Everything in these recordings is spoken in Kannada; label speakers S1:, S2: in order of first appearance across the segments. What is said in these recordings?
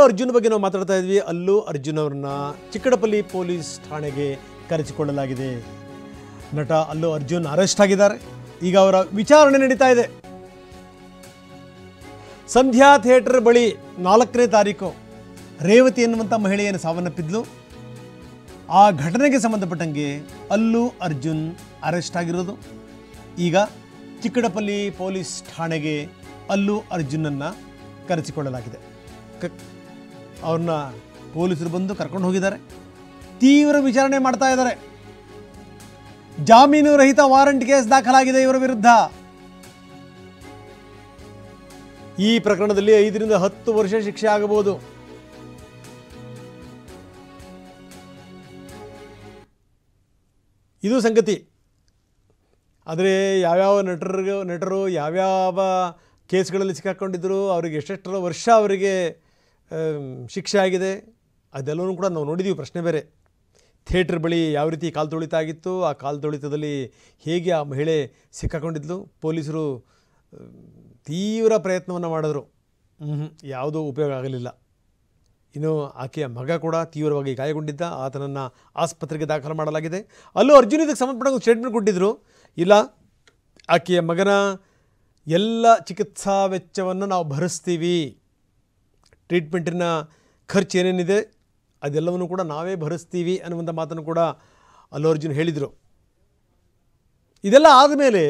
S1: ಅರ್ಜುನ್ ಬಗ್ಗೆ ನಾವು ಮಾತಾಡ್ತಾ ಇದ್ವಿ. ಅಲ್ಲು ಅರ್ಜುನ್ ಅವರನ್ನ ಚಿಕ್ಕಡಪಲ್ಲಿ ಪೊಲೀಸ್ ಠಾಣೆಗೆ ಕರೆಸಿಕೊಳ್ಳಲಾಗಿದೆ. ನಟ ಅಲ್ಲು ಅರ್ಜುನ್ ಅರೆಸ್ಟ್ ಆಗಿದ್ದಾರೆ. ಈಗ ಅವರ ವಿಚಾರಣೆ ನಡೀತಾ ಇದೆ. ಸಂಧ್ಯಾ ಥಿಯೇಟರ್ ಬಳಿ 4ನೇ ತಾರೀಕು ರೇವತಿ ಎನ್ನುವಂಥ ಮಹಿಳೆಯನ್ನು ಸಾವನ್ನಪ್ಪಿದ್ಲು. ಆ ಘಟನೆಗೆ ಸಂಬಂಧಪಟ್ಟಂಗೆ ಅಲ್ಲು ಅರ್ಜುನ್ ಅರೆಸ್ಟ್ ಆಗಿರೋದು. ಈಗ ಚಿಕ್ಕಡಪಲ್ಲಿ ಪೊಲೀಸ್ ಠಾಣೆಗೆ ಅಲ್ಲು ಅರ್ಜುನನ್ನು ಕರೆಸಿಕೊಳ್ಳಲಾಗಿದೆ. ಅವ್ರನ್ನ ಪೊಲೀಸರು ಬಂದು ಕರ್ಕೊಂಡು ಹೋಗಿದ್ದಾರೆ. ತೀವ್ರ ವಿಚಾರಣೆ ಮಾಡ್ತಾ ಇದ್ದಾರೆ. ಜಾಮೀನು ರಹಿತ ವಾರಂಟ್ ಕೇಸ್ ದಾಖಲಾಗಿದೆ ಇವರ ವಿರುದ್ಧ. ಈ ಪ್ರಕರಣದಲ್ಲಿ 5 ರಿಂದ 10 ವರ್ಷ ಶಿಕ್ಷೆ ಆಗಬಹುದು. ಇದು ಸಂಗತಿ. ಆದರೆ ಯಾವ್ಯಾವ ನಟರು ಯಾವ್ಯಾವ ಕೇಸ್ಗಳಲ್ಲಿ ಸಿಕ್ಕಾಕೊಂಡಿದ್ದರು, ಅವರಿಗೆ ಎಷ್ಟೆಷ್ಟರ ವರ್ಷ ಅವರಿಗೆ ಶಿಕ್ಷೆ ಆಗಿದೆ, ಅದೆಲ್ಲವೂ ಕೂಡ ನಾವು ನೋಡಿದ್ದೀವಿ. ಪ್ರಶ್ನೆ ಬೇರೆ. ಥಿಯೇಟರ್ ಬಳಿ ಯಾವ ರೀತಿ ಕಾಲು ತುಳಿತ ಆಗಿತ್ತು, ಆ ಕಾಲು ತುಳಿತದಲ್ಲಿ ಹೇಗೆ ಆ ಮಹಿಳೆ ಸಿಕ್ಕಾಕೊಂಡಿದ್ಲು, ಪೊಲೀಸರು ತೀವ್ರ ಪ್ರಯತ್ನವನ್ನು ಮಾಡಿದ್ರು. ಯಾವುದೂ ಉಪಯೋಗ ಆಗಲಿಲ್ಲ. ಇನ್ನು ಆಕೆಯ ಮಗ ಕೂಡ ತೀವ್ರವಾಗಿ ಗಾಯಗೊಂಡಿದ್ದ. ಆತನನ್ನು ಆಸ್ಪತ್ರೆಗೆ ದಾಖಲು ಮಾಡಲಾಗಿದೆ. ಅಲ್ಲೂ ಅರ್ಜುನ್ ಇದಕ್ಕೆ ಸಂಬಂಧಪಟ್ಟ ಸ್ಟೇಟ್ಮೆಂಟ್ ಕೊಟ್ಟಿದ್ದರು. ಇಲ್ಲ, ಆಕೆಯ ಮಗನ ಎಲ್ಲ ಚಿಕಿತ್ಸಾ ವೆಚ್ಚವನ್ನು ನಾವು ಭರಿಸ್ತೀವಿ, ಟ್ರೀಟ್ಮೆಂಟಿನ ಖರ್ಚು ಏನೇನಿದೆ ಅದೆಲ್ಲವನ್ನು ಕೂಡ ನಾವೇ ಭರಿಸ್ತೀವಿ ಅನ್ನುವಂಥ ಮಾತನ್ನು ಕೂಡ ಅಲ್ಲು ಅರ್ಜುನ್ ಹೇಳಿದರು. ಇದೆಲ್ಲ ಆದಮೇಲೆ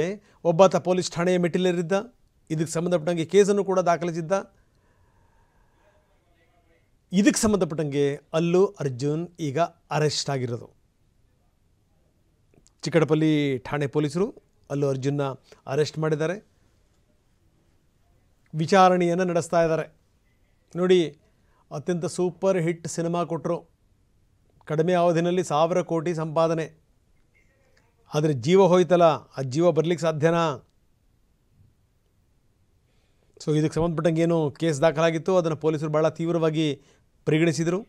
S1: ಒಬ್ಬಾತ ಪೊಲೀಸ್ ಠಾಣೆಯ ಮೆಟ್ಟಿಲೇರಿದ್ದ. ಇದಕ್ಕೆ ಸಂಬಂಧಪಟ್ಟಂಗೆ ಕೇಸನ್ನು ಕೂಡ ದಾಖಲಿಸಿದ್ದ. ಇದಕ್ಕೆ ಸಂಬಂಧಪಟ್ಟಂಗೆ ಅಲ್ಲು ಅರ್ಜುನ್ ಈಗ ಅರೆಸ್ಟ್ ಆಗಿರೋದು. ಚಿಕ್ಕಡಪಲ್ಲಿ ಠಾಣೆ ಪೊಲೀಸರು ಅಲ್ಲು ಅರ್ಜುನ್ನ ಅರೆಸ್ಟ್ ಮಾಡಿದ್ದಾರೆ. ವಿಚಾರಣೆಯನ್ನು ನಡೆಸ್ತಾ ಇದ್ದಾರೆ. ನೋಡಿ, ಅತ್ಯಂತ ಸೂಪರ್ ಹಿಟ್ ಸಿನಿಮಾ ಕೊಟ್ಟರು. ಕಡಿಮೆ ಅವಧಿನಲ್ಲಿ 1000 ಕೋಟಿ ಸಂಪಾದನೆ. ಆದರೆ ಜೀವ ಹೋಯ್ತಲ್ಲ, ಆ ಜೀವ ಬರಲಿಕ್ಕೆ ಸಾಧ್ಯನಾ? ಸೊ ಇದಕ್ಕೆ ಸಂಬಂಧಪಟ್ಟಂಗೆ ಏನು ಕೇಸ್ ದಾಖಲಾಗಿತ್ತು ಅದನ್ನು ಪೊಲೀಸರು ಭಾಳ ತೀವ್ರವಾಗಿ ಪರಿಗಣಿಸಿದರು.